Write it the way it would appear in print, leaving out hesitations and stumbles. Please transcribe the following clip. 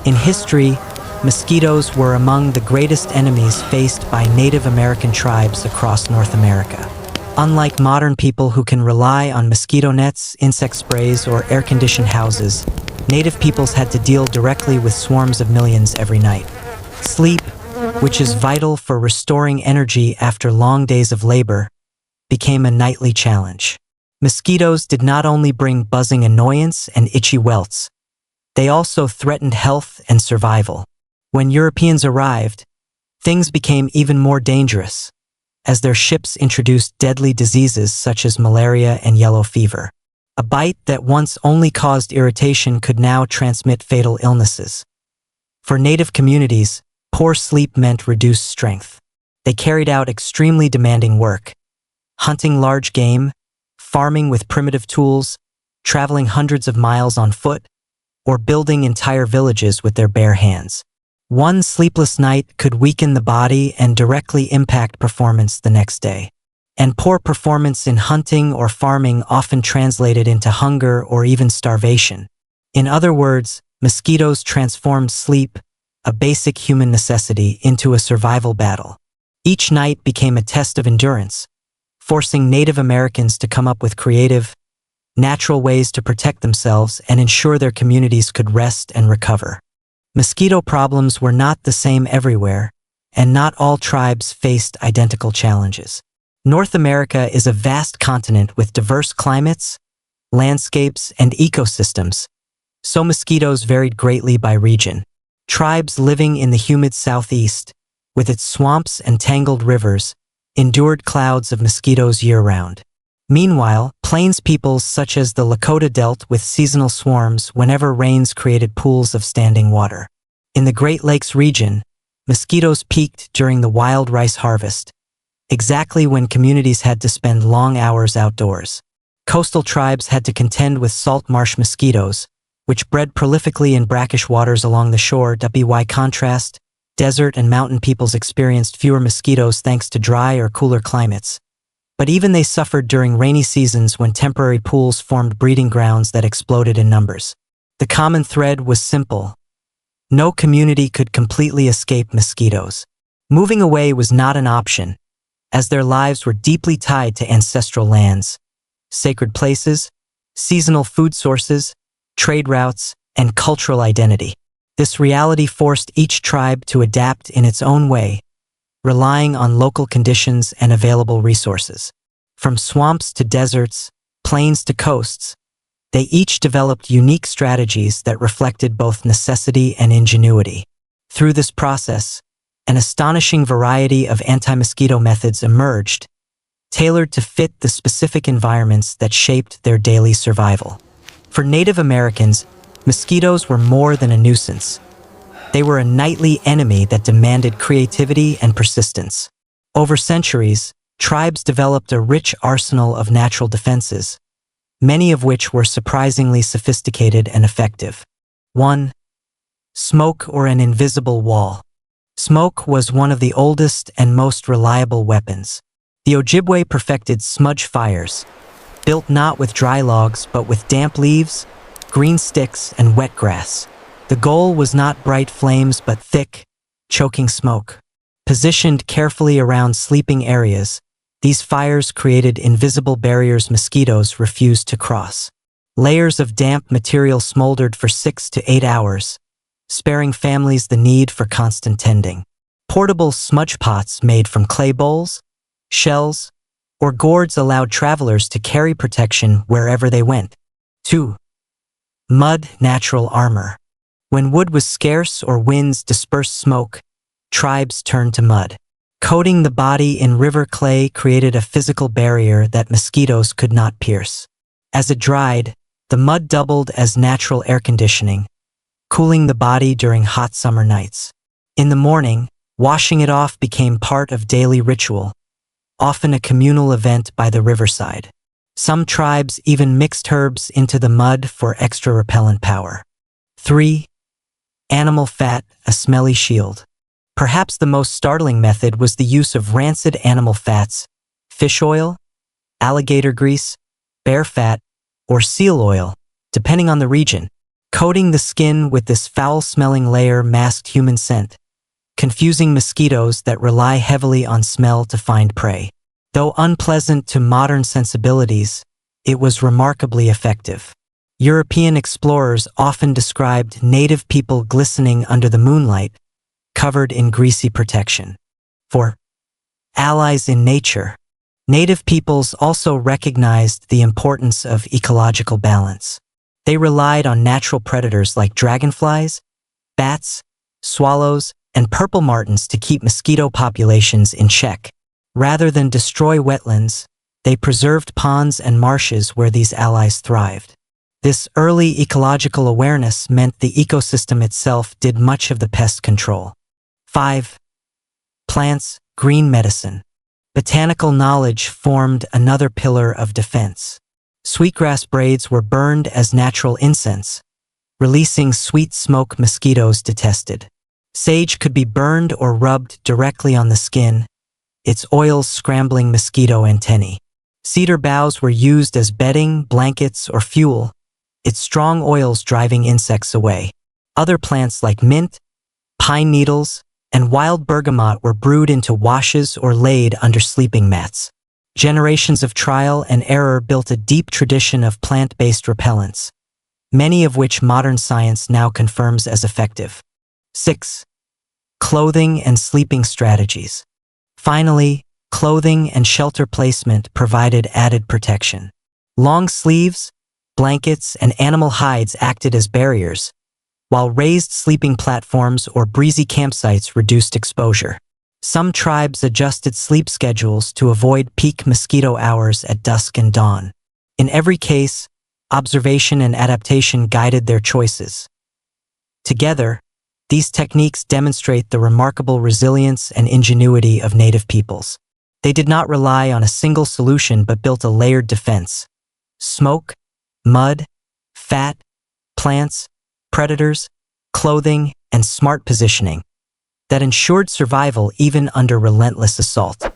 In history, mosquitoes were among the greatest enemies faced by Native American tribes across North America. Unlike modern people who can rely on mosquito nets, insect sprays, or air-conditioned houses, Native peoples had to deal directly with swarms of millions every night. Sleep, which is vital for restoring energy after long days of labor, became a nightly challenge. Mosquitoes did not only bring buzzing annoyance and itchy welts, they also threatened health and survival. When Europeans arrived, things became even more dangerous, as their ships introduced deadly diseases such as malaria and yellow fever. A bite that once only caused irritation could now transmit fatal illnesses. For Native communities, poor sleep meant reduced strength. They carried out extremely demanding work, hunting large game, farming with primitive tools, traveling hundreds of miles on foot, or building entire villages with their bare hands. One sleepless night could weaken the body and directly impact performance the next day. And poor performance in hunting or farming often translated into hunger or even starvation. In other words, mosquitoes transformed sleep, a basic human necessity, into a survival battle. Each night became a test of endurance, forcing Native Americans to come up with creative, natural ways to protect themselves and ensure their communities could rest and recover. Mosquito problems were not the same everywhere, and not all tribes faced identical challenges. North America is a vast continent with diverse climates, landscapes, and ecosystems, so mosquitoes varied greatly by region. Tribes living in the humid southeast, with its swamps and tangled rivers, endured clouds of mosquitoes year-round. Meanwhile, plains peoples such as the Lakota dealt with seasonal swarms whenever rains created pools of standing water. In the Great Lakes region, mosquitoes peaked during the wild rice harvest, exactly when communities had to spend long hours outdoors. Coastal tribes had to contend with salt marsh mosquitoes, which bred prolifically in brackish waters along the shore. By contrast, desert and mountain peoples experienced fewer mosquitoes thanks to dry or cooler climates. But even they suffered during rainy seasons when temporary pools formed breeding grounds that exploded in numbers. The common thread was simple. No community could completely escape mosquitoes. Moving away was not an option, as their lives were deeply tied to ancestral lands, sacred places, seasonal food sources, trade routes, and cultural identity. This reality forced each tribe to adapt in its own way, relying on local conditions and available resources. From swamps to deserts, plains to coasts, they each developed unique strategies that reflected both necessity and ingenuity. Through this process, an astonishing variety of anti-mosquito methods emerged, tailored to fit the specific environments that shaped their daily survival. For Native Americans, mosquitoes were more than a nuisance. They were a nightly enemy that demanded creativity and persistence. Over centuries, tribes developed a rich arsenal of natural defenses, many of which were surprisingly sophisticated and effective. 1. Smoke or an invisible wall. Smoke was one of the oldest and most reliable weapons. The Ojibwe perfected smudge fires, built not with dry logs but with damp leaves, green sticks, and wet grass. The goal was not bright flames but thick, choking smoke. Positioned carefully around sleeping areas, these fires created invisible barriers mosquitoes refused to cross. Layers of damp material smoldered for 6 to 8 hours, sparing families the need for constant tending. Portable smudge pots made from clay bowls, shells, or gourds allowed travelers to carry protection wherever they went. 2. Mud, natural armor. When wood was scarce or winds dispersed smoke, tribes turned to mud. Coating the body in river clay created a physical barrier that mosquitoes could not pierce. As it dried, the mud doubled as natural air conditioning, cooling the body during hot summer nights. In the morning, washing it off became part of daily ritual, often a communal event by the riverside. Some tribes even mixed herbs into the mud for extra repellent power. 3. Animal fat, a smelly shield. Perhaps the most startling method was the use of rancid animal fats, fish oil, alligator grease, bear fat, or seal oil, depending on the region. Coating the skin with this foul-smelling layer masked human scent, confusing mosquitoes that rely heavily on smell to find prey. Though unpleasant to modern sensibilities, it was remarkably effective. European explorers often described native people glistening under the moonlight, covered in greasy protection. 4. Allies in nature. Native peoples also recognized the importance of ecological balance. They relied on natural predators like dragonflies, bats, swallows, and purple martins to keep mosquito populations in check. Rather than destroy wetlands, they preserved ponds and marshes where these allies thrived. This early ecological awareness meant the ecosystem itself did much of the pest control. 5. Plants, green medicine. Botanical knowledge formed another pillar of defense. Sweetgrass braids were burned as natural incense, releasing sweet smoke mosquitoes detested. Sage could be burned or rubbed directly on the skin, its oils scrambling mosquito antennae. Cedar boughs were used as bedding, blankets, or fuel, its strong oils driving insects away. Other plants like mint, pine needles, and wild bergamot were brewed into washes or laid under sleeping mats. Generations of trial and error built a deep tradition of plant-based repellents, many of which modern science now confirms as effective. 6. Clothing and sleeping strategies. Finally, clothing and shelter placement provided added protection. Long sleeves, blankets, and animal hides acted as barriers, while raised sleeping platforms or breezy campsites reduced exposure. Some tribes adjusted sleep schedules to avoid peak mosquito hours at dusk and dawn. In every case, observation and adaptation guided their choices. Together, these techniques demonstrate the remarkable resilience and ingenuity of native peoples. They did not rely on a single solution but built a layered defense. Smoke, mud, fat, plants, predators, clothing, and smart positioning that ensured survival even under relentless assault.